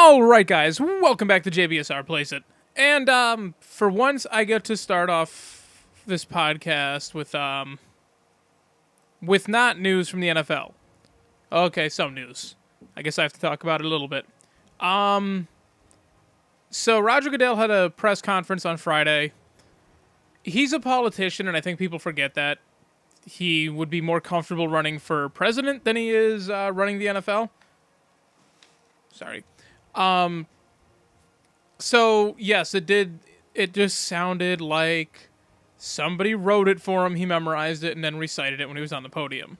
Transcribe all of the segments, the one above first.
Alright guys, welcome back to JBSR Plays It. And for once I get to start off this podcast with not news from the NFL. Okay, some news. I guess I have to talk about it a little bit. So Roger Goodell had a press conference on Friday. He's a politician, and I think people forget that. He would be more comfortable running for president than he is running the NFL. Sorry. So yes, it just sounded like somebody wrote it for him, he memorized it, and then recited it when he was on the podium.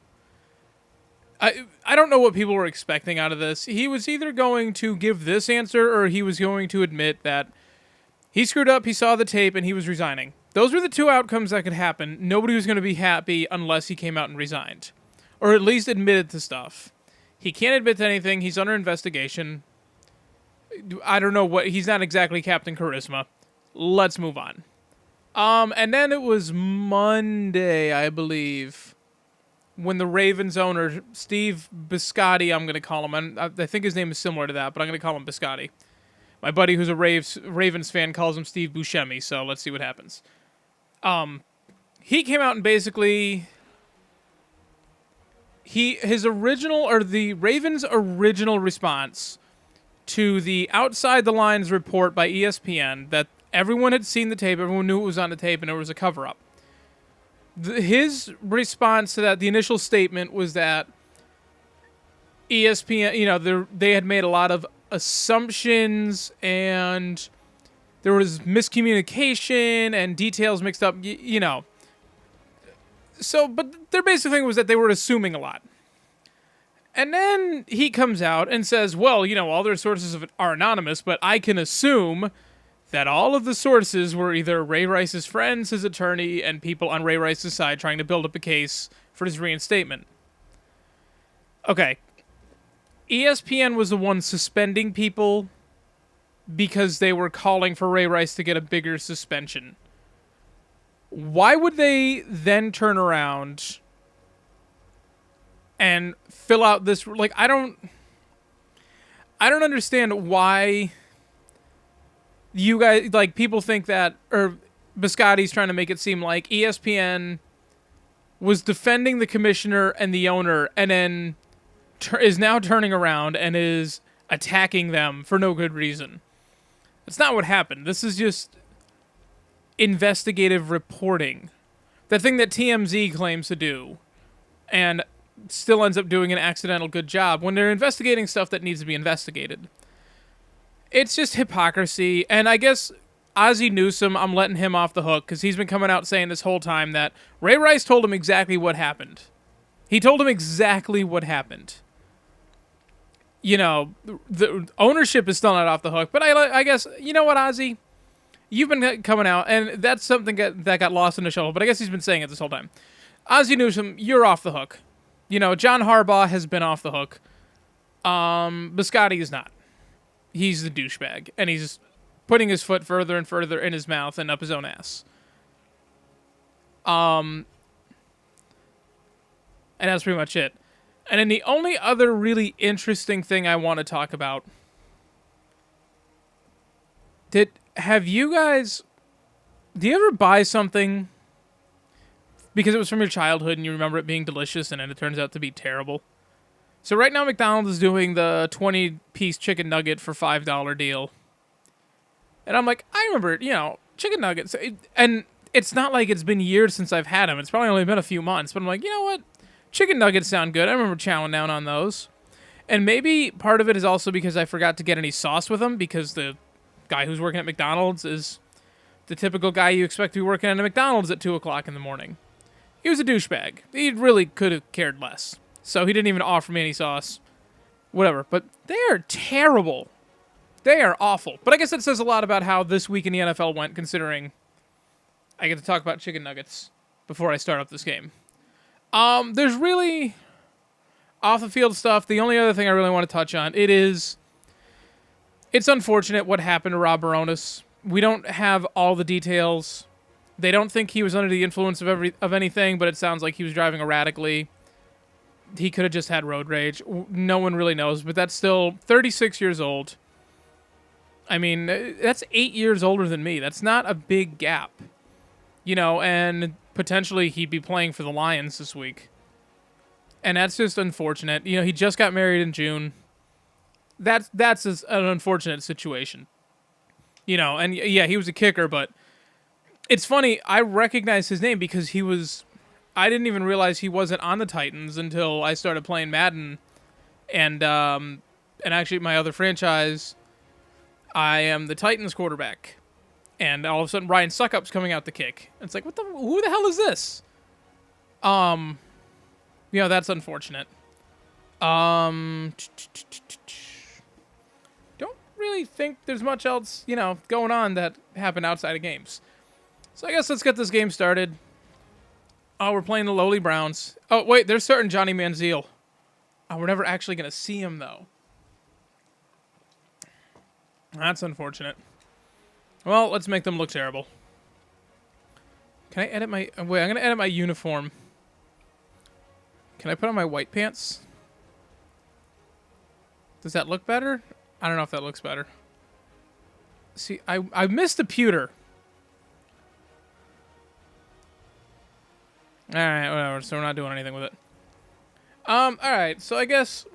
I don't know what people were expecting out of this. He was either going to give this answer, or he was going to admit that he screwed up, he saw the tape, and he was resigning. Those were the two outcomes that could happen. Nobody was going to be happy unless he came out and resigned. Or at least admitted to stuff. He can't admit to anything, he's under investigation. I don't know what, he's not exactly Captain Charisma. Let's move on. And then it was Monday, I believe, when the Ravens owner, Steve Biscotti, I'm going to call him, I think his name is similar to that, but I'm going to call him Biscotti. My buddy who's a Ravens fan calls him Steve Buscemi, so let's see what happens. He came out and basically, the Ravens' original response to the Outside the Lines report by ESPN that everyone had seen the tape, everyone knew it was on the tape, and it was a cover-up. His response to that, the initial statement, was that ESPN, they had made a lot of assumptions, and there was miscommunication and details mixed up, So, but their basic thing was that they were assuming a lot. And then he comes out and says, well, all their sources are anonymous, but I can assume that all of the sources were either Ray Rice's friends, his attorney, and people on Ray Rice's side trying to build up a case for his reinstatement. Okay. ESPN was the one suspending people because they were calling for Ray Rice to get a bigger suspension. Why would they then turn around and fill out this, I don't understand why you guys, people think that, or Biscotti's trying to make it seem like ESPN was defending the commissioner and the owner, and then is now turning around and is attacking them for no good reason. That's not what happened. This is just investigative reporting. The thing that TMZ claims to do, and still ends up doing an accidental good job when they're investigating stuff that needs to be investigated. It's just hypocrisy, and I guess Ozzie Newsome, I'm letting him off the hook, because he's been coming out saying this whole time that Ray Rice told him exactly what happened. He told him exactly what happened. The ownership is still not off the hook, but I guess, you know what, Ozzie? You've been coming out, and that's something that got lost in the shuffle, but I guess he's been saying it this whole time. Ozzie Newsome, you're off the hook. John Harbaugh has been off the hook. Biscotti is not. He's the douchebag, and he's putting his foot further and further in his mouth and up his own ass. And that's pretty much it. And then the only other really interesting thing I want to talk about, do you ever buy something because it was from your childhood and you remember it being delicious and then it turns out to be terrible? So right now McDonald's is doing the 20-piece chicken nugget for $5 deal. And I'm like, I remember, chicken nuggets. And it's not like it's been years since I've had them. It's probably only been a few months. But I'm like, you know what? Chicken nuggets sound good. I remember chowing down on those. And maybe part of it is also because I forgot to get any sauce with them, because the guy who's working at McDonald's is the typical guy you expect to be working at a McDonald's at 2 o'clock in the morning. He was a douchebag. He really could have cared less. So he didn't even offer me any sauce. Whatever. But they are terrible. They are awful. But I guess that says a lot about how this week in the NFL went, considering I get to talk about chicken nuggets before I start up this game. There's really off-the-field stuff. The only other thing I really want to touch on, it's unfortunate what happened to Rob Baronis. We don't have all the details. They don't think he was under the influence of anything, but it sounds like he was driving erratically. He could have just had road rage. No one really knows, but that's still 36 years old. I mean, that's 8 years older than me. That's not a big gap. You know, and potentially he'd be playing for the Lions this week. And that's just unfortunate. You know, he just got married in June. That's an unfortunate situation. You know, and yeah, he was a kicker, but it's funny. I recognize his name because I didn't even realize he wasn't on the Titans until I started playing Madden. And actually my other franchise, I am the Titans quarterback. And all of a sudden Ryan Suckup's coming out the kick. It's like, who the hell is this? You know, that's unfortunate. Don't really think there's much else, you know, going on that happened outside of games. So I guess let's get this game started. Oh, we're playing the lowly Browns. Oh, wait, they're starting Johnny Manziel. Oh, we're never actually going to see him, though. That's unfortunate. Well, let's make them look terrible. Can I edit my... Wait, I'm going to edit my uniform. Can I put on my white pants? Does that look better? I don't know if that looks better. See, I missed the pewter. Alright, whatever. So we're not doing anything with it. Alright, so I guess...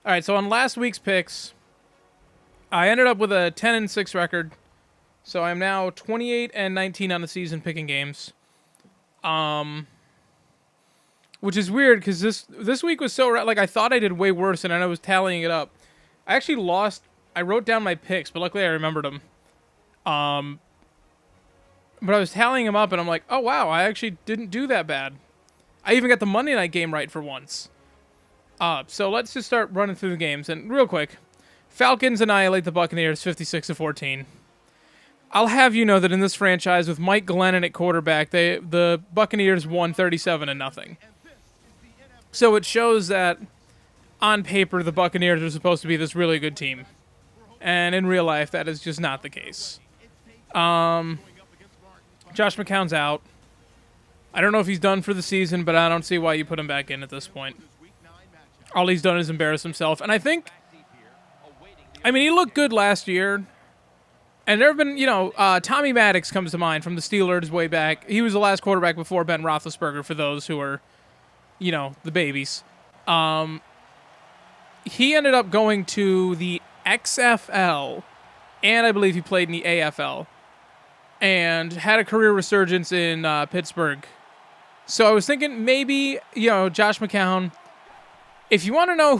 Alright, so on last week's picks, I ended up with a 10-6 record. So I'm now 28-19 on the season picking games. Which is weird, because this week was so... Like, I thought I did way worse, and I was tallying it up. I actually lost... I wrote down my picks, but luckily I remembered them. But I was tallying them up, and I'm like, oh, wow, I actually didn't do that bad. I even got the Monday night game right for once. So let's just start running through the games. And real quick, Falcons annihilate the Buccaneers 56-14. I'll have you know that in this franchise, with Mike Glennon at quarterback, the Buccaneers won 37-0. So it shows that, on paper, the Buccaneers are supposed to be this really good team. And in real life, that is just not the case. Josh McCown's out. I don't know if he's done for the season, but I don't see why you put him back in at this point. All he's done is embarrass himself. And I mean, he looked good last year. And there have been, you know, Tommy Maddox comes to mind from the Steelers way back. He was the last quarterback before Ben Roethlisberger, for those who are, you know, the babies. He ended up going to the XFL, and I believe he played in the AFL, and had a career resurgence in Pittsburgh. So I was thinking maybe, you know, Josh McCown. If you want to know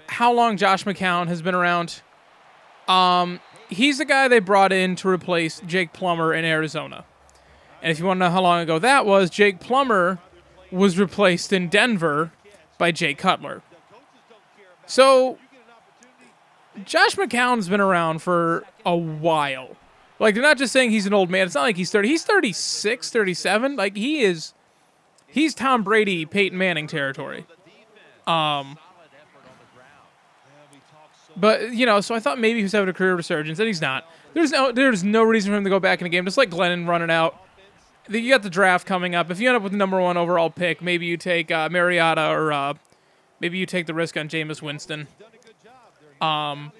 how long Josh McCown has been around, he's the guy they brought in to replace Jake Plummer in Arizona. And if you want to know how long ago that was, Jake Plummer was replaced in Denver by Jay Cutler. So Josh McCown's been around for a while. Like, they're not just saying he's an old man. It's not like he's 30. He's 36, 37. Like, he's Tom Brady, Peyton Manning territory. But, you know, so I thought maybe he was having a career resurgence, and he's not. There's no reason for him to go back in the game. Just like Glennon running out. You got the draft coming up. If you end up with the number 1 overall pick, maybe you take Mariota, or maybe you take the risk on Jameis Winston. But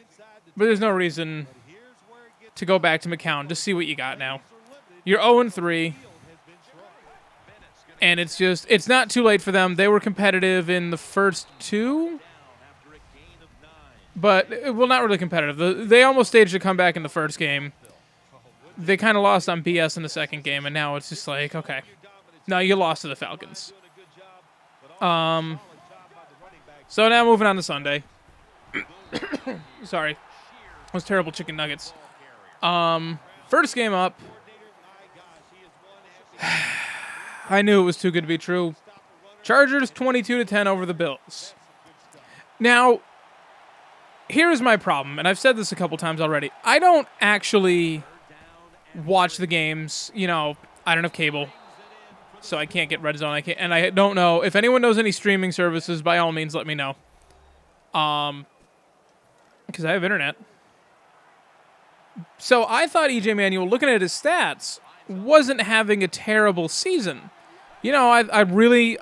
there's no reason to go back to McCown. Just see what you got now. You're 0-3. And it's not too late for them. They were competitive in the first 2. But, well, not really competitive. They almost staged a comeback in the first game. They kind of lost on BS in the second game, and now it's just like, okay. No, you lost to the Falcons. So now moving on to Sunday. Sorry. Those terrible chicken nuggets. First game up. I knew it was too good to be true. Chargers 22-10 over the Bills. Now, here's my problem, and I've said this a couple times already. I don't actually watch the games. You know, I don't have cable, so I can't get Red Zone. And I don't know. If anyone knows any streaming services, by all means, let me know. Because I have internet. So I thought E.J. Manuel, looking at his stats, wasn't having a terrible season. You know, I really...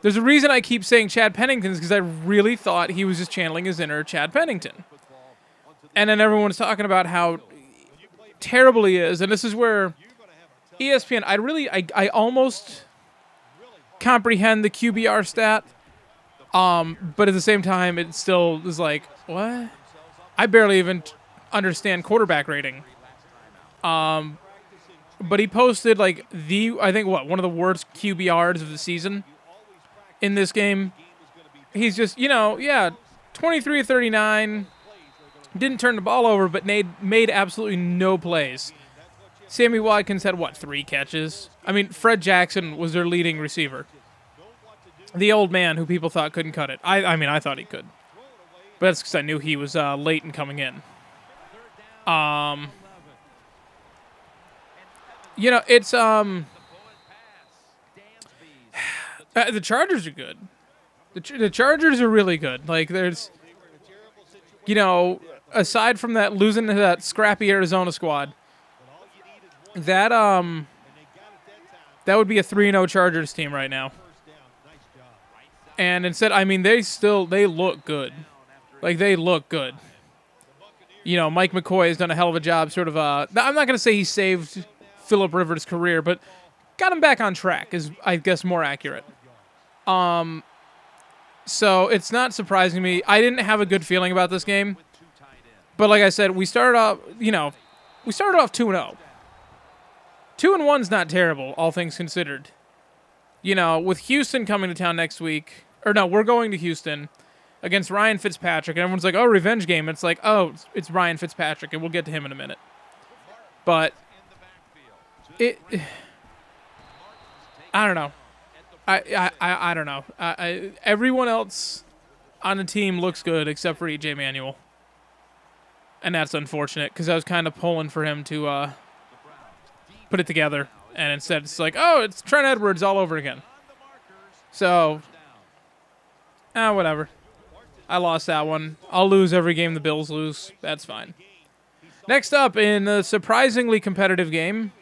There's a reason I keep saying Chad Pennington is because I really thought he was just channeling his inner Chad Pennington. And then everyone's talking about how terrible he is. And this is where ESPN, I almost comprehend the QBR stat. But at the same time, it still is like, what? I barely even understand quarterback rating. But he posted like one of the worst QBRs of the season in this game. He's just, 23 of 39, didn't turn the ball over, but made absolutely no plays. Sammy Watkins had, 3 catches? I mean, Fred Jackson was their leading receiver. The old man who people thought couldn't cut it. I thought he could. But that's because I knew he was late in coming in. It's, the Chargers are good. The Chargers are really good. Like, there's, aside from that losing to that scrappy Arizona squad, that would be a 3-0 Chargers team right now. And instead, they look good. Like, they look good. Mike McCoy has done a hell of a job sort of, I'm not going to say he saved Phillip Rivers' career, but got him back on track is, I guess, more accurate. So it's not surprising to me. I didn't have a good feeling about this game. But like I said, we started off 2-0. 2-1's not terrible, all things considered. With Houston coming to town next week, we're going to Houston against Ryan Fitzpatrick, and everyone's like, oh, revenge game. It's like, oh, it's Ryan Fitzpatrick, and we'll get to him in a minute. But I don't know. I don't know. Everyone else on the team looks good except for EJ Manuel. And that's unfortunate because I was kind of pulling for him to put it together. And instead it's like, oh, it's Trent Edwards all over again. So, whatever. I lost that one. I'll lose every game the Bills lose. That's fine. Next up, in a surprisingly competitive game,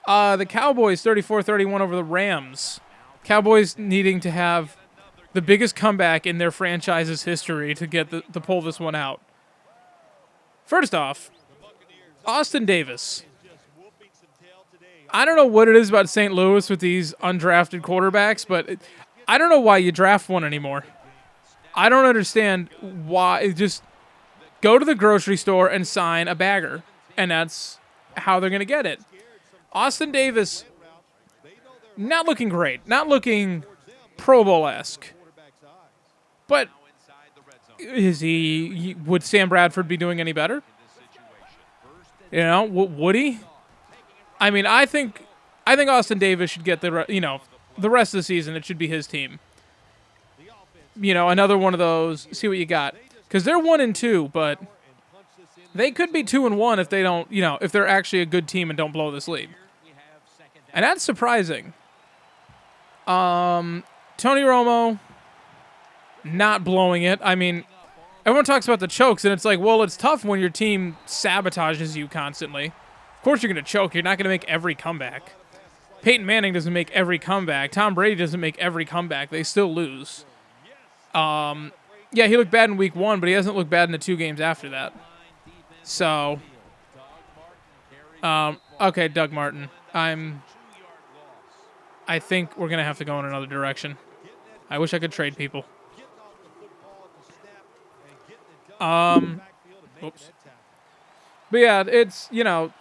the Cowboys 34-31 over the Rams. Cowboys needing to have the biggest comeback in their franchise's history to get to pull this one out. First off, Austin Davis. I don't know what it is about St. Louis with these undrafted quarterbacks, but I don't know why you draft one anymore. I don't understand why. Just go to the grocery store and sign a bagger, and that's how they're going to get it. Austin Davis, not looking great, not looking Pro Bowl-esque, but would Sam Bradford be doing any better? Would he? I think Austin Davis should get the rest of the season. It should be his team. Another one of those. See what you got, because they're 1-2, but they could be 2-1 if they don't. If they're actually a good team and don't blow this lead. And that's surprising. Tony Romo not blowing it. Everyone talks about the chokes, and it's like, well, it's tough when your team sabotages you constantly. Of course you're going to choke. You're not going to make every comeback. Peyton Manning doesn't make every comeback. Tom Brady doesn't make every comeback. They still lose. Yeah, he looked bad in week 1, but he hasn't looked bad in the 2 games after that. So, okay, Doug Martin. I think we're going to have to go in another direction. I wish I could trade people. Oops. But yeah, it's, and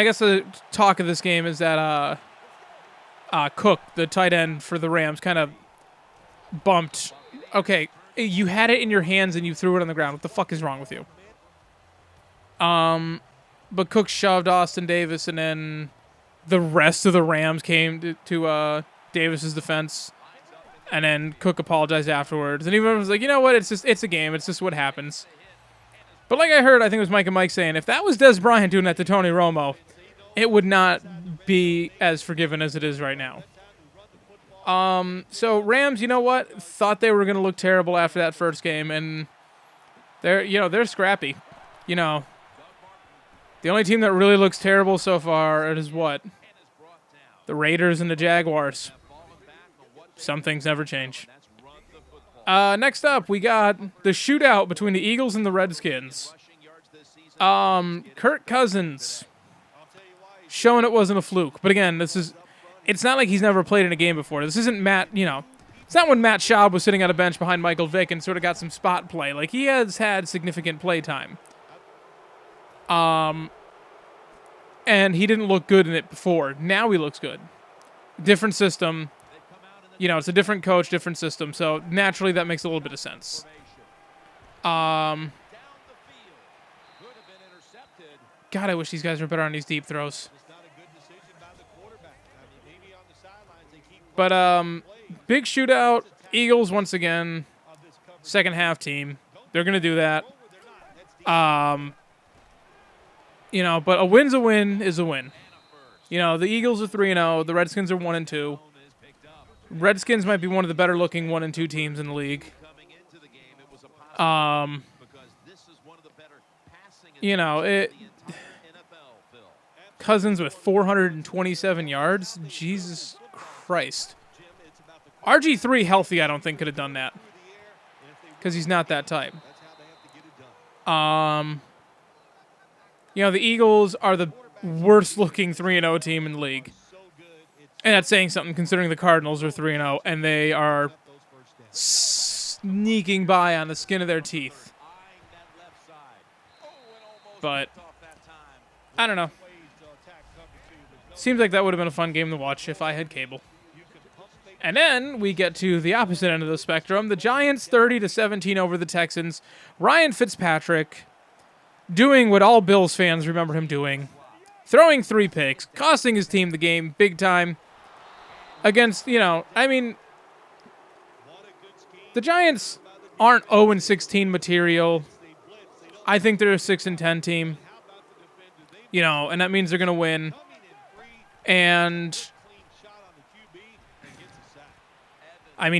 I guess the talk of this game is that Cook, the tight end for the Rams, kind of bumped. Okay, you had it in your hands and you threw it on the ground. What the fuck is wrong with you? But Cook shoved Austin Davis, and then the rest of the Rams came to Davis's defense, and then Cook apologized afterwards. And everyone was like, you know what? It's a game. It's just what happens. But like I heard, I think it was Mike and Mike saying, if that was Des Bryant doing that to Tony Romo, it would not be as forgiven as it is right now. So Rams, you know what? Thought they were going to look terrible after that first game, and they're scrappy. The only team that really looks terrible so far is what? The Raiders and the Jaguars. Some things never change. Next up, we got the shootout between the Eagles and the Redskins. Kirk Cousins showing it wasn't a fluke. But again, it's not like he's never played in a game before. This isn't Matt, it's not when Matt Schaub was sitting on a bench behind Michael Vick and sort of got some spot play. Like, he has had significant play time. And he didn't look good in it before. Now he looks good. Different system. It's a different coach, different system. So naturally that makes a little bit of sense. God, I wish these guys were better on these deep throws. But big shootout. Eagles once again. Second half team. They're going to do that. But a win's a win is a win. The Eagles are 3-0. The Redskins are 1-2. Redskins might be one of the better looking 1-2 teams in the league. Cousins with 427 yards. Jesus Christ. RG3 healthy, I don't think could have done that. Because he's not that type. The Eagles are the worst looking 3-0 team in the league. And that's saying something considering the Cardinals are 3-0 and they are sneaking by on the skin of their teeth. But I don't know. Seems like that would have been a fun game to watch if I had cable. And then we get to the opposite end of the spectrum. The Giants 30-17 over the Texans. Ryan Fitzpatrick doing what all Bills fans remember him doing. Throwing 3 picks, costing his team the game big time. Against, the Giants aren't 0-16 material. I think they're a 6-10 team. And that means they're going to win. And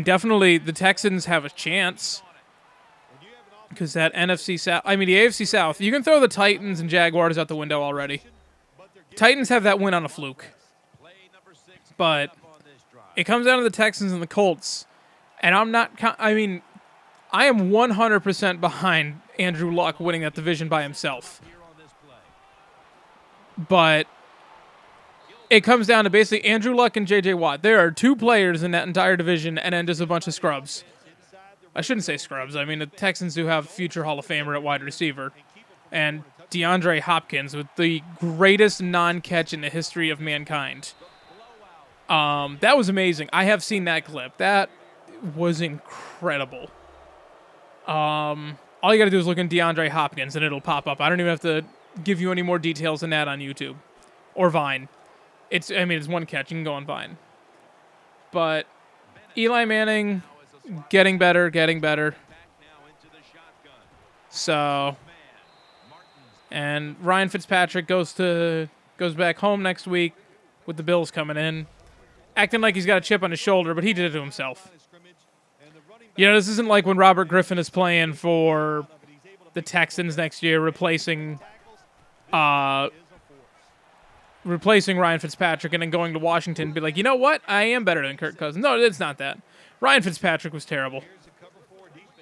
definitely the Texans have a chance. Because that NFC South, the AFC South, you can throw the Titans and Jaguars out the window already. Titans have that win on a fluke. But it comes down to the Texans and the Colts. And I am 100% behind Andrew Luck winning that division by himself. But it comes down to basically Andrew Luck and J.J. Watt. There are 2 players in that entire division and then just a bunch of scrubs. I shouldn't say scrubs. The Texans do have future Hall of Famer at wide receiver. And DeAndre Hopkins with the greatest non-catch in the history of mankind. That was amazing. I have seen that clip. That was incredible. All you got to do is look in DeAndre Hopkins and it'll pop up. I don't even have to give you any more details than that on YouTube or Vine. It's one catch. You can go on Vine. But Eli Manning getting better. So, and Ryan Fitzpatrick goes back home next week with the Bills coming in, acting like he's got a chip on his shoulder, but he did it to himself. This isn't like when Robert Griffin is playing for the Texans next year, replacing Ryan Fitzpatrick and then going to Washington and be like, you know what? I am better than Kirk Cousins. No, it's not that. Ryan Fitzpatrick was terrible.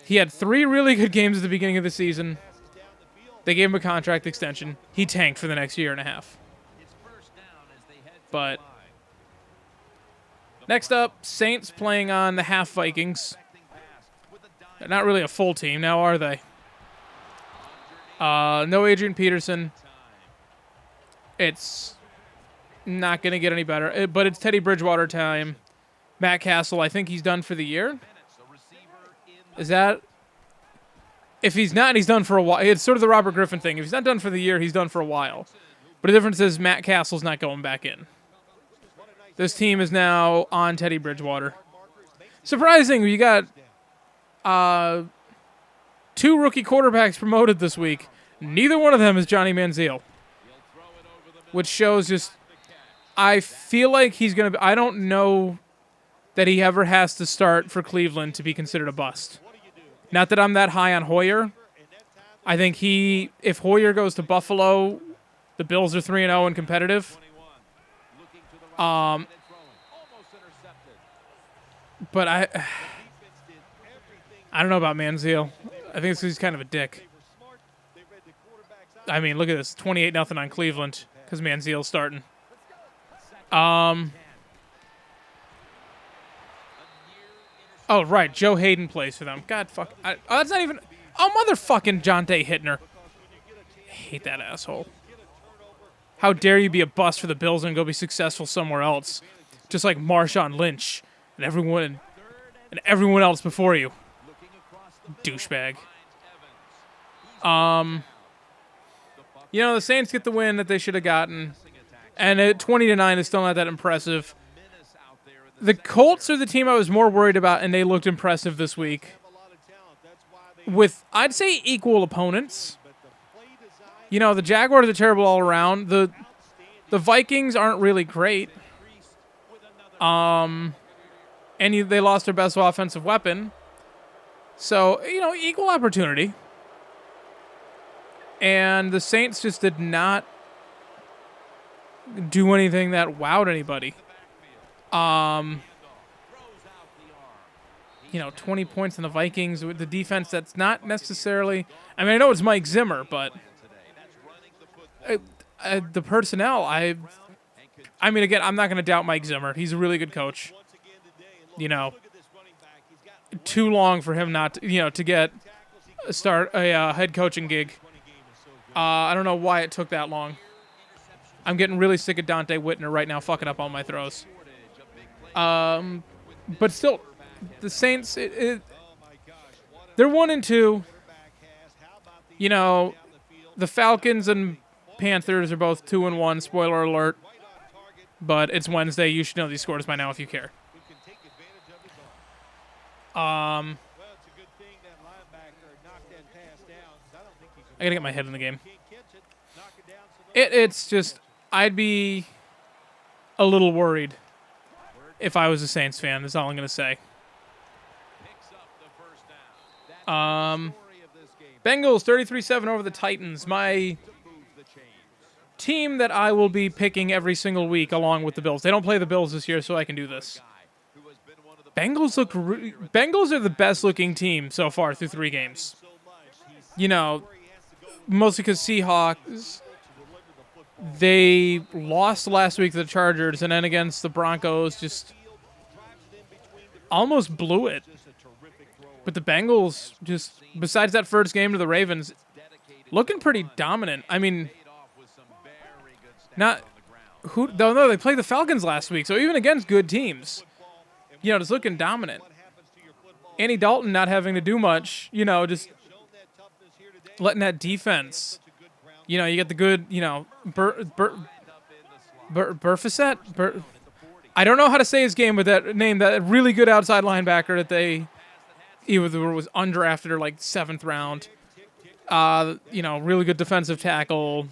He had 3 really good games at the beginning of the season. They gave him a contract extension. He tanked for the next year and a half. But next up, Saints playing on the half Vikings. They're not really a full team now, are they? No Adrian Peterson. It's not going to get any better. But it's Teddy Bridgewater time. Matt Castle, I think he's done for the year. Is that? If he's not, he's done for a while. It's sort of the Robert Griffin thing. If he's not done for the year, he's done for a while. But the difference is Matt Castle's not going back in. This team is now on Teddy Bridgewater. Surprising, you got 2 rookie quarterbacks promoted this week. Neither one of them is Johnny Manziel. Which shows just, I feel like he's going to, I don't know that he ever has to start for Cleveland to be considered a bust. Not that I'm that high on Hoyer. I think if Hoyer goes to Buffalo, the Bills are 3-0 and competitive. But I don't know about Manziel. I think he's kind of a dick. I mean, look at this, 28-0 on Cleveland because Manziel's starting. Oh, right, Joe Hayden plays for them. God, fuck. Oh, that's not even... Oh, motherfucking Jonte Hittner. I hate that asshole. How dare you be a bust for the Bills and go be successful somewhere else. Just like Marshawn Lynch and everyone else before you. Douchebag. You know, the Saints get the win that they should have gotten. And at 20-9 is still not that impressive. The Colts are the team I was more worried about, and they looked impressive this week. With, I'd say, equal opponents. You know, the Jaguars are terrible all around. The Vikings aren't really great. And they lost their best offensive weapon. So, you know, equal opportunity. And the Saints just did not do anything that wowed anybody. You know, 20 points in the Vikings with the defense that's not necessarily... I mean, I know it's Mike Zimmer, but... the personnel, I mean, again, I'm not going to doubt Mike Zimmer. He's a really good coach. You know, too long for him not to, you know, to get a head coaching gig. I don't know why it took that long. I'm getting really sick of Dante Whitner right now, fucking up all my throws. But still, the Saints, they're 1-2. You know, the Falcons and Panthers are both 2-1. Spoiler alert. But it's Wednesday. You should know these scores by now if you care. I gotta get my head in the game. It's just, I'd be a little worried if I was a Saints fan. That's all I'm gonna say. Bengals 33-7 over the Titans. My team that I will be picking every single week along with the Bills. They don't play the Bills this year, so I can do this. Bengals are the best looking team so far through 3 games. You know, mostly because Seahawks, they lost last week to the Chargers, and then against the Broncos just almost blew it. But the Bengals, just besides that first game to the Ravens, looking pretty dominant. I mean, no, they played the Falcons last week, so even against good teams, you know, just looking dominant. Andy Dalton not having to do much, you know, just letting that defense, you know, you get the good, you know, Burfisette? I don't know how to say his game with that name, that really good outside linebacker that they either was undrafted or like 7th round. You know, really good defensive tackle.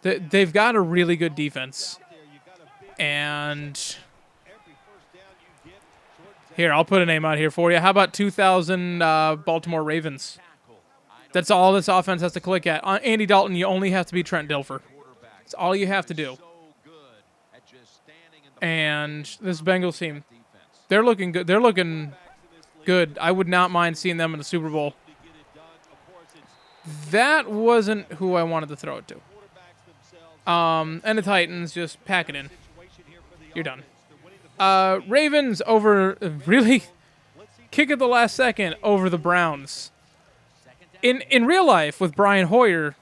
They've got a really good defense. And here, I'll put a name out here for you. How about 2000 Baltimore Ravens? That's all this offense has to click at. On Andy Dalton, you only have to be Trent Dilfer. That's all you have to do. And this Bengals team, they're looking good. They're looking good. I would not mind seeing them in the Super Bowl. That wasn't who I wanted to throw it to. And the Titans, just pack it in. You're done. Ravens over, really, kick at the last second over the Browns. In real life, with Brian Hoyer,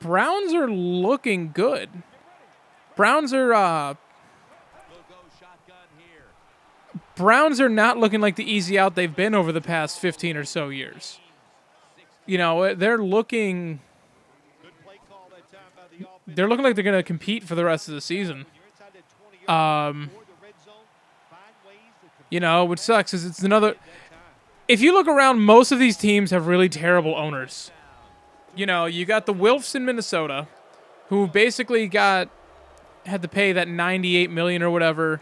Browns are looking good. Browns are not looking like the easy out they've been over the past 15 or so years. You know, they're looking like they're going to compete for the rest of the season. You know, which sucks is it's another... If you look around, most of these teams have really terrible owners. You know, you got the Wilfs in Minnesota, who basically had to pay that $98 million or whatever,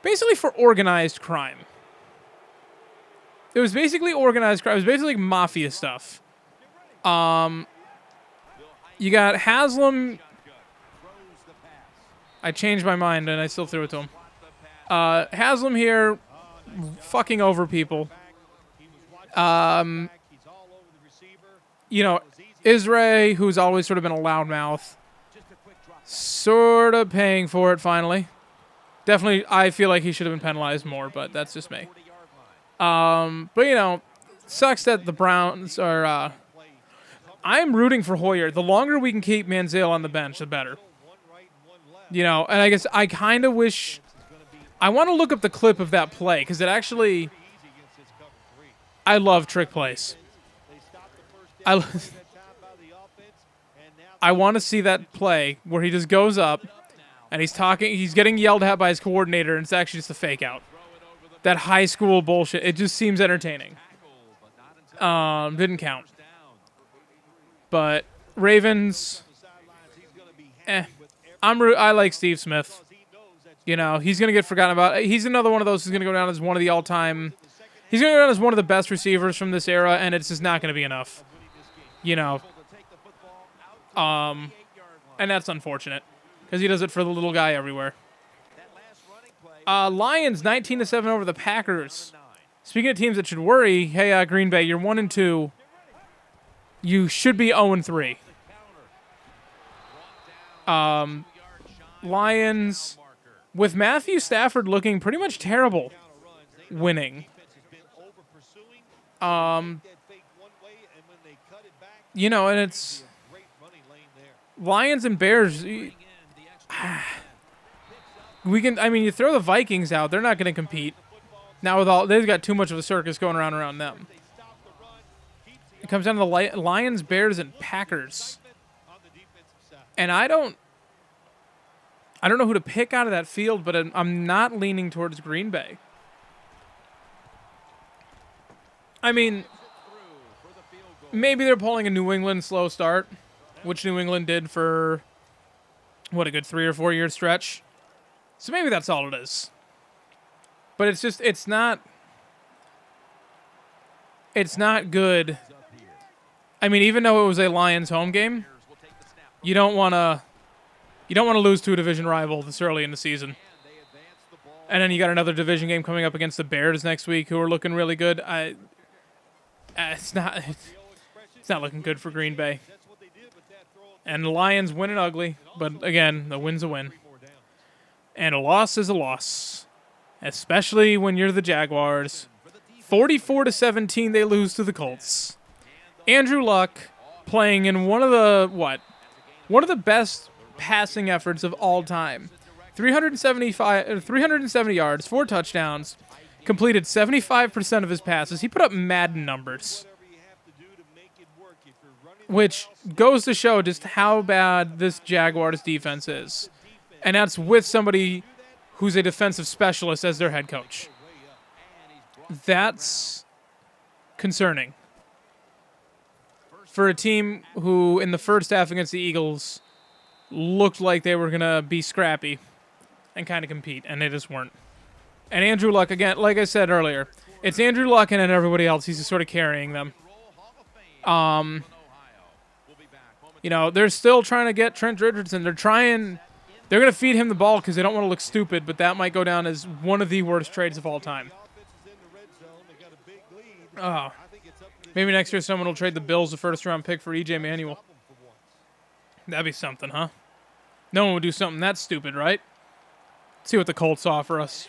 basically for organized crime. It was basically organized crime. It was basically mafia stuff. You got Haslam. I changed my mind and I still threw it to him. Haslam here, fucking over people. You know, Israel, who's always sort of been a loudmouth, sort of paying for it finally. Definitely, I feel like he should have been penalized more, but that's just me. But, you know, sucks that the Browns are... I am rooting for Hoyer. The longer we can keep Manziel on the bench, the better. You know, and I guess I kind of wish... I want to look up the clip of that play, because it actually... I love trick plays. I want to see that play where he just goes up, and he's getting yelled at by his coordinator, and it's actually just a fake out. That high school bullshit. It just seems entertaining. Didn't count. But Ravens, I like Steve Smith. You know, he's gonna get forgotten about. He's another one of those who's gonna go down as one of the all-time. He's gonna go down as one of the best receivers from this era, and it's just not gonna be enough. You know. And that's unfortunate because he does it for the little guy everywhere. Lions 19-7 over the Packers. Speaking of teams that should worry, hey, Green Bay, you're 1-2. You should be 0-3. Lions, with Matthew Stafford looking pretty much terrible, winning. You know, and it's Lions and Bears. You throw the Vikings out, they're not going to compete. Now they've got too much of a circus going around them. It comes down to the Lions, Bears, and Packers. And I don't know who to pick out of that field, but I'm not leaning towards Green Bay. I mean, maybe they're pulling a New England slow start, which New England did for, a good 3 or 4 year stretch. So maybe that's all it is. But it's not good. I mean, even though it was a Lions home game, you don't want to lose to a division rival this early in the season. And then you got another division game coming up against the Bears next week, who are looking really good. It's not looking good for Green Bay. And the Lions win it ugly, but again, the win's a win. And a loss is a loss, especially when you're the Jaguars. 44-17, they lose to the Colts. Andrew Luck playing in one of the best passing efforts of all time. 370 yards, 4 touchdowns, completed 75% of his passes. He put up Madden numbers, which goes to show just how bad this Jaguars defense is. And that's with somebody who's a defensive specialist as their head coach. That's concerning. For a team who, in the first half against the Eagles, looked like they were going to be scrappy and kind of compete, and they just weren't. And Andrew Luck, again, like I said earlier, it's Andrew Luck and then everybody else. He's just sort of carrying them. You know, they're still trying to get Trent Richardson. They're going to feed him the ball because they don't want to look stupid, but that might go down as one of the worst trades of all time. Oh. Maybe next year someone will trade the Bills the first-round pick for E.J. Manuel. That'd be something, huh? No one would do something that stupid, right? See what the Colts offer us.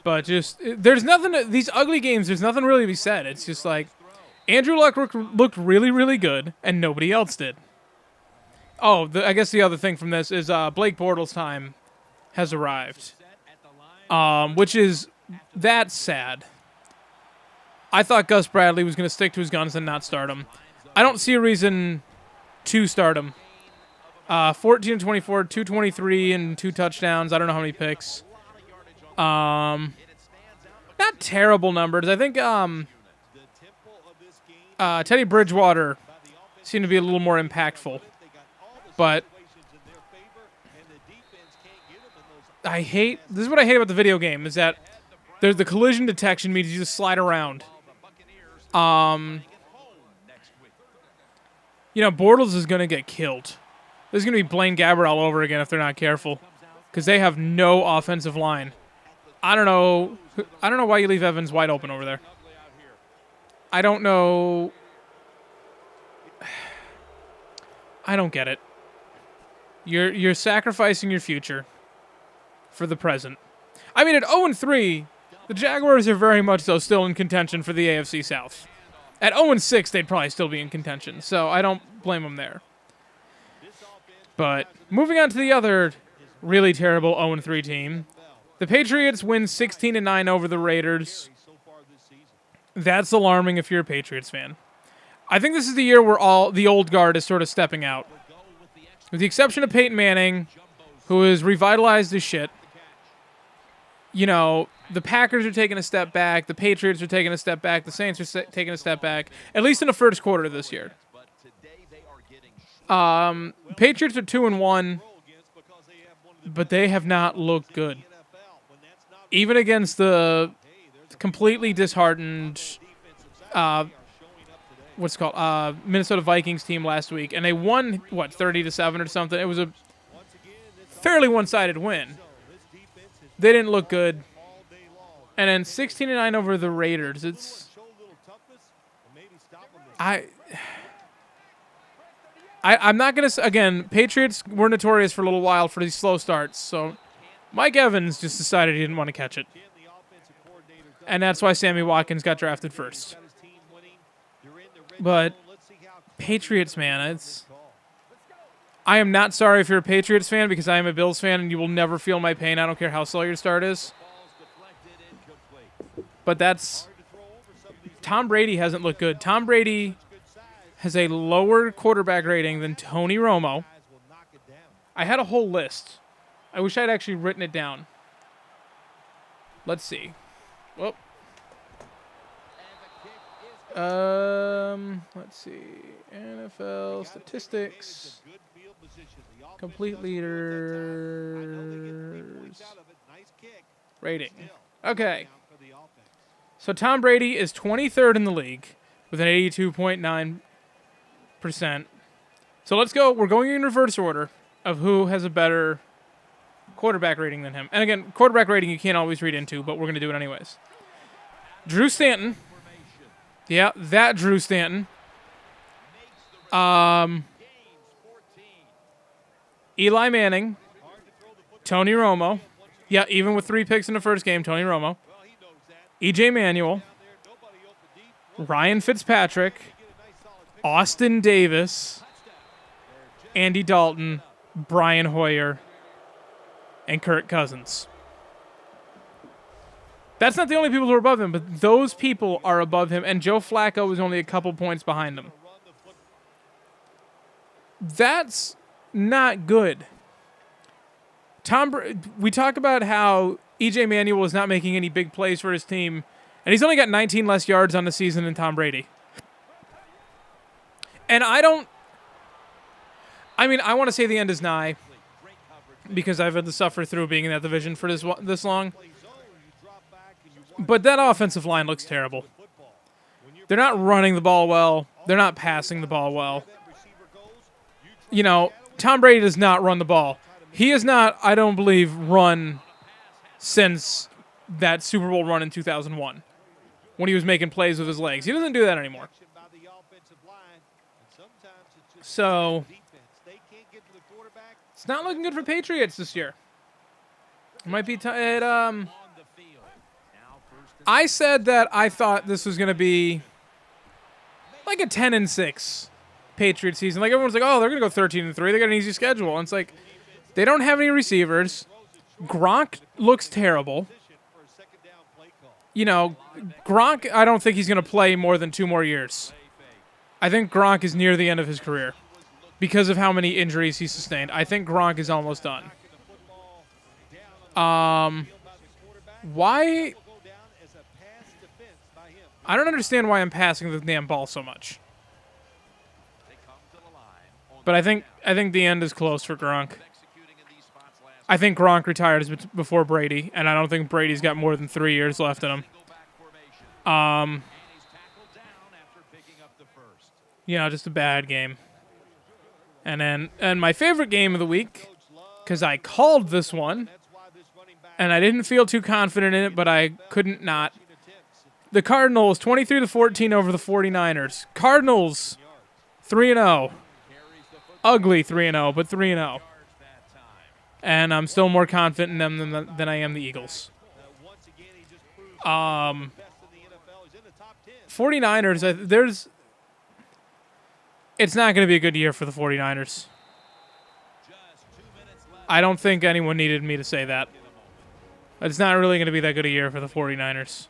But there's nothing, these ugly games, there's nothing really to be said. It's just like, Andrew Luck looked really, really good, and nobody else did. Oh, I guess the other thing from this is Blake Bortles' time has arrived, which is that's sad. I thought Gus Bradley was going to stick to his guns and not start him. I don't see a reason to start him. 14-24, 223, and 2 touchdowns. I don't know how many picks. Not terrible numbers. I think Teddy Bridgewater seemed to be a little more impactful. But this is what I hate about the video game, is that there's the collision detection means you just slide around. You know, Bortles is going to get killed. There's going to be Blaine Gabbert all over again if they're not careful, because they have no offensive line. I don't know why you leave Evans wide open over there. I don't know. I don't get it. You're sacrificing your future for the present. I mean, at 0-3, the Jaguars are very much so still in contention for the AFC South. At 0-6, they'd probably still be in contention, so I don't blame them there. But moving on to the other really terrible 0-3 team, the Patriots win 16-9 over the Raiders. That's alarming if you're a Patriots fan. I think this is the year where all the old guard is sort of stepping out. With the exception of Peyton Manning, who is revitalized as shit. You know, the Packers are taking a step back. The Patriots are taking a step back. The Saints are taking a step back, at least in the first quarter of this year. Patriots are 2-1, but they have not looked good. Even against the completely disheartened, Minnesota Vikings team last week, and they won 30-7 or something. It was a fairly one-sided win. They didn't look good. And then 16-9 over the Raiders. I'm not going to... Again, Patriots were notorious for a little while for these slow starts. So Mike Evans just decided he didn't want to catch it. And that's why Sammy Watkins got drafted first. But Patriots, man, I am not sorry if you're a Patriots fan because I am a Bills fan and you will never feel my pain. I don't care how slow your start is. But Tom Brady hasn't looked good. Tom Brady has a lower quarterback rating than Tony Romo. I had a whole list. I wish I'd actually written it down. Let's see. Well, let's see. NFL statistics. Complete leaders. Rating. Okay. So Tom Brady is 23rd in the league with an 82.9%. So let's go. We're going in reverse order of who has a better quarterback rating than him. And again, quarterback rating you can't always read into, but we're going to do it anyways. Drew Stanton. Yeah, that Drew Stanton. Eli Manning. Tony Romo. Yeah, even with 3 picks in the first game, Tony Romo. E.J. Manuel. Ryan Fitzpatrick. Austin Davis. Andy Dalton. Brian Hoyer. And Kirk Cousins. That's not the only people who are above him, but those people are above him, and Joe Flacco is only a couple points behind him. That's not good. We talk about how E.J. Manuel is not making any big plays for his team, and he's only got 19 less yards on the season than Tom Brady. And I want to say the end is nigh, because I've had to suffer through being in that division for this long. But that offensive line looks terrible. They're not running the ball well. They're not passing the ball well. You know, Tom Brady does not run the ball. He has not, I don't believe, run since that Super Bowl run in 2001 when he was making plays with his legs. He doesn't do that anymore. So, it's not looking good for Patriots this year. It might be I said that I thought this was going to be like a 10-6 Patriots season. Like, everyone's like, oh, they're going to go 13-3. They got an easy schedule. And it's like, they don't have any receivers. Gronk looks terrible. You know, Gronk, I don't think he's going to play more than 2 more years. I think Gronk is near the end of his career because of how many injuries he sustained. I think Gronk is almost done. Why? I don't understand why I'm passing the damn ball so much. But I think the end is close for Gronk. I think Gronk retires before Brady, and I don't think Brady's got more than 3 years left in him. Just a bad game. And my favorite game of the week, because I called this one, and I didn't feel too confident in it, but I couldn't not. The Cardinals, 23-14 over the 49ers. Cardinals, 3-0. ugly 3-0, but 3-0. And I'm still more confident in them than I am the Eagles. 49ers, it's not going to be a good year for the 49ers. I don't think anyone needed me to say that. It's not really going to be that good a year for the 49ers.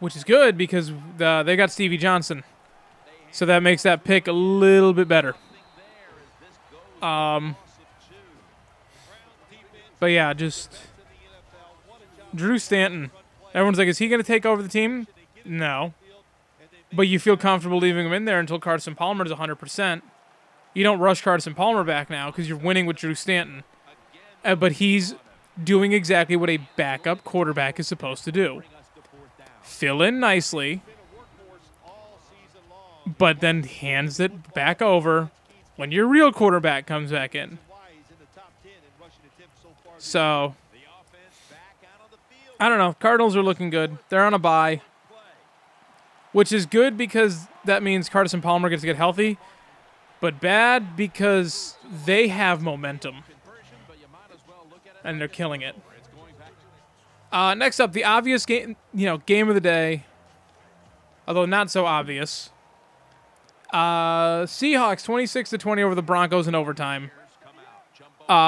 Which is good because they got Stevie Johnson. So that makes that pick a little bit better. But yeah, just Drew Stanton. Everyone's like, is he going to take over the team? No. But you feel comfortable leaving him in there until Carson Palmer is 100%. You don't rush Carson Palmer back now because you're winning with Drew Stanton. But he's doing exactly what a backup quarterback is supposed to do. Fill in nicely, but then hands it back over when your real quarterback comes back in. So, I don't know. Cardinals are looking good. They're on a bye, which is good because that means Carson Palmer gets to get healthy, but bad because they have momentum, and they're killing it. Next up, the obvious game of the day, although not so obvious. Seahawks 26-20 over the Broncos in overtime.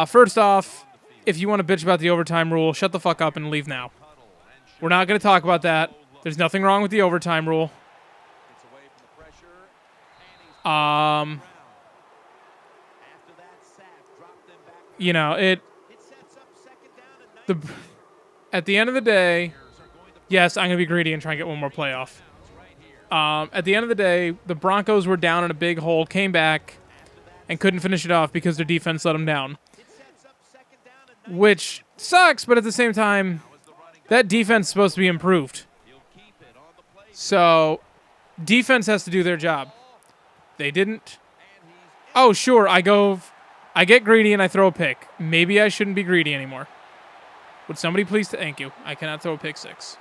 First off, if you want to bitch about the overtime rule, shut the fuck up and leave now. We're not going to talk about that. There's nothing wrong with the overtime rule. At the end of the day, yes, I'm going to be greedy and try and get one more playoff. At the end of the day, the Broncos were down in a big hole, came back, and couldn't finish it off because their defense let them down. Which sucks, but at the same time, that defense is supposed to be improved. So, defense has to do their job. They didn't. Oh, sure, I get greedy and I throw a pick. Maybe I shouldn't be greedy anymore. Would somebody please... Thank you. I cannot throw a pick six. Is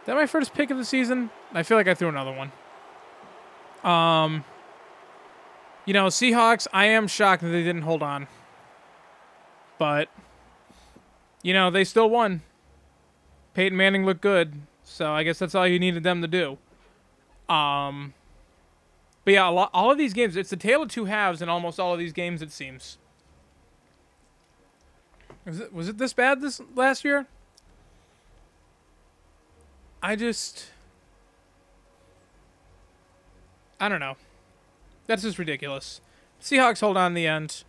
that my first pick of the season? I feel like I threw another one. Seahawks, I am shocked that they didn't hold on. But, they still won. Peyton Manning looked good, so I guess that's all you needed them to do. But yeah, all of these games, it's a tale of two halves in almost all of these games, it seems. Was it this bad this last year? I don't know. That's just ridiculous. Seahawks hold on in the end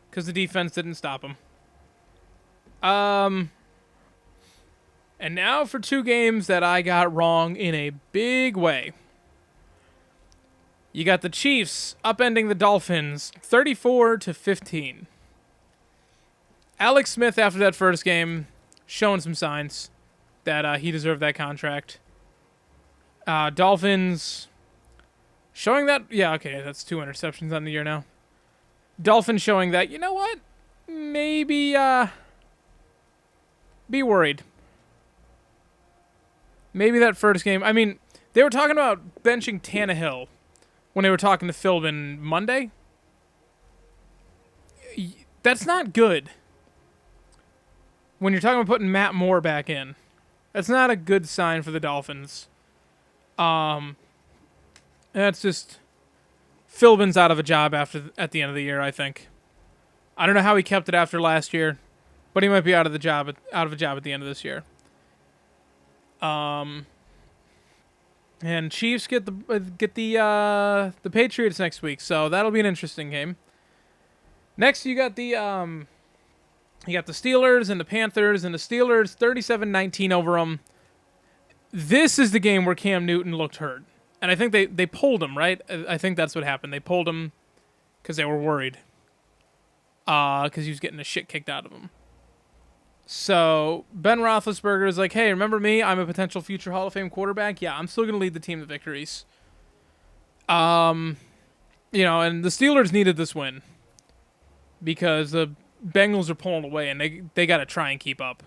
because the defense didn't stop them. And now for two games that I got wrong in a big way. You got the Chiefs upending the Dolphins 34-15. Alex Smith, after that first game, showing some signs that he deserved that contract. Dolphins showing that... Yeah, okay, that's 2 interceptions on the year now. Dolphins showing that, you know what? Maybe be worried. Maybe that first game... I mean, they were talking about benching Tannehill when they were talking to Philbin Monday. That's not good. When you're talking about putting Matt Moore back in, that's not a good sign for the Dolphins. That's just Philbin's out of a job at the end of the year, I think. I don't know how he kept it after last year, but he might be out of a job at the end of this year. And Chiefs get the Patriots next week, so that'll be an interesting game. Next, you got the Steelers and the Panthers, and the Steelers 37-19 over them. This is the game where Cam Newton looked hurt. And I think they pulled him, right? I think that's what happened. They pulled him because they were worried. Because he was getting the shit kicked out of him. So Ben Roethlisberger is like, hey, remember me? I'm a potential future Hall of Fame quarterback. Yeah, I'm still going to lead the team to victories. And the Steelers needed this win. Because the Bengals are pulling away, and they got to try and keep up.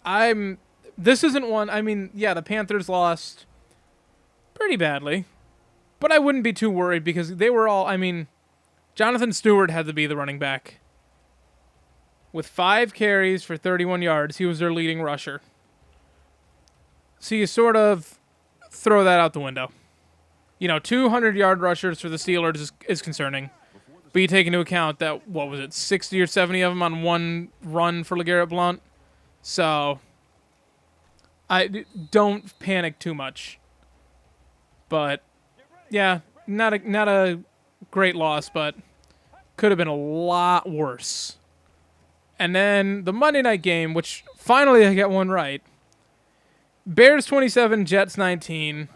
This isn't one. I mean, yeah, the Panthers lost pretty badly, but I wouldn't be too worried because they were all. I mean, Jonathan Stewart had to be the running back. With 5 carries for 31 yards, he was their leading rusher. So you sort of throw that out the window. 200-yard rushers for the Steelers is concerning. But you take into account that, 60 or 70 of them on one run for LeGarrette Blount? So, I don't panic too much. But, yeah, not a great loss, but could have been a lot worse. And then the Monday night game, which finally I got one right. Bears 27, Jets 19.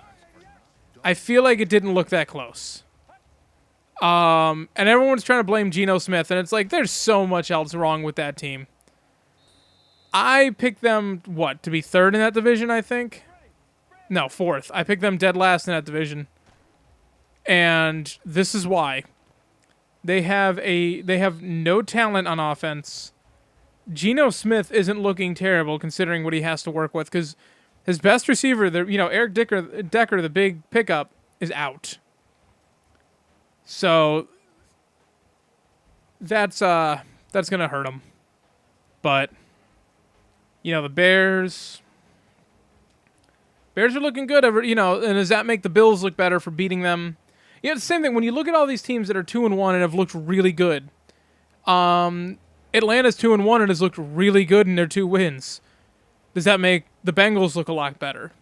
I feel like it didn't look that close. And everyone's trying to blame Geno Smith, and it's like there's so much else wrong with that team. I picked them, to be third in that division, I think? No, fourth. I picked them dead last in that division. And this is why. They have no talent on offense. Geno Smith isn't looking terrible considering what he has to work with, because his best receiver, Eric Decker, the big pickup, is out. So that's gonna hurt him. But the Bears are looking good. And does that make the Bills look better for beating them? It's the same thing when you look at all these teams that are 2-1 and have looked really good. Atlanta's 2-1 and has looked really good in their 2 wins. Does that make the Bengals look a lot better?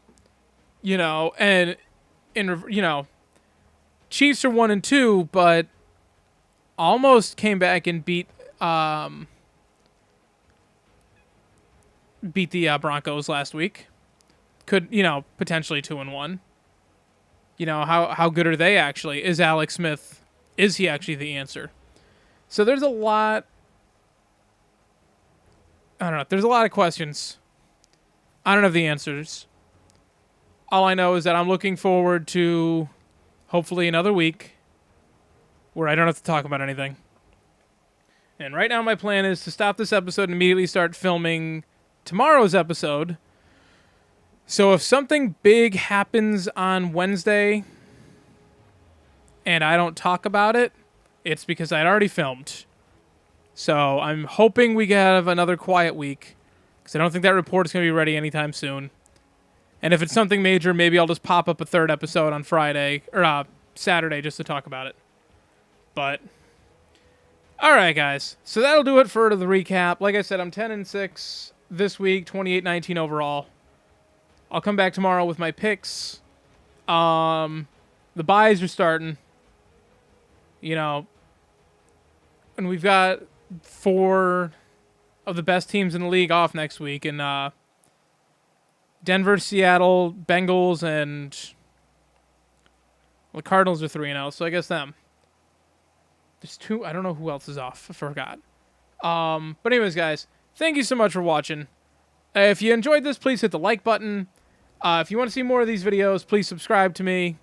Chiefs are 1-2, but almost came back and beat the Broncos last week. Could potentially 2-1. How good are they actually? Is Alex Smith? Is he actually the answer? So there's a lot. I don't know. There's a lot of questions. I don't have the answers. All I know is that I'm looking forward to hopefully another week where I don't have to talk about anything. And right now my plan is to stop this episode and immediately start filming tomorrow's episode. So if something big happens on Wednesday and I don't talk about it, it's because I'd already filmed. So I'm hoping we have another quiet week, because I don't think that report is going to be ready anytime soon. And if it's something major, maybe I'll just pop up a third episode on Friday or Saturday just to talk about it. But all right, guys. So that'll do it for the recap. Like I said, I'm 10-6 this week, 28-19 overall. I'll come back tomorrow with my picks. The buys are starting. And we've got 4 of the best teams in the league off next week, and Denver, Seattle, Bengals, and the Cardinals are 3-0, so I guess them. There's 2. I don't know who else is off. I forgot. But anyways, guys, thank you so much for watching. If you enjoyed this, please hit the like button. If you want to see more of these videos, please subscribe to me.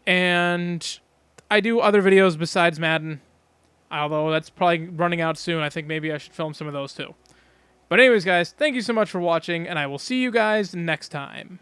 And I do other videos besides Madden. Although that's probably running out soon. I think maybe I should film some of those too. But anyways, guys, thank you so much for watching, and I will see you guys next time.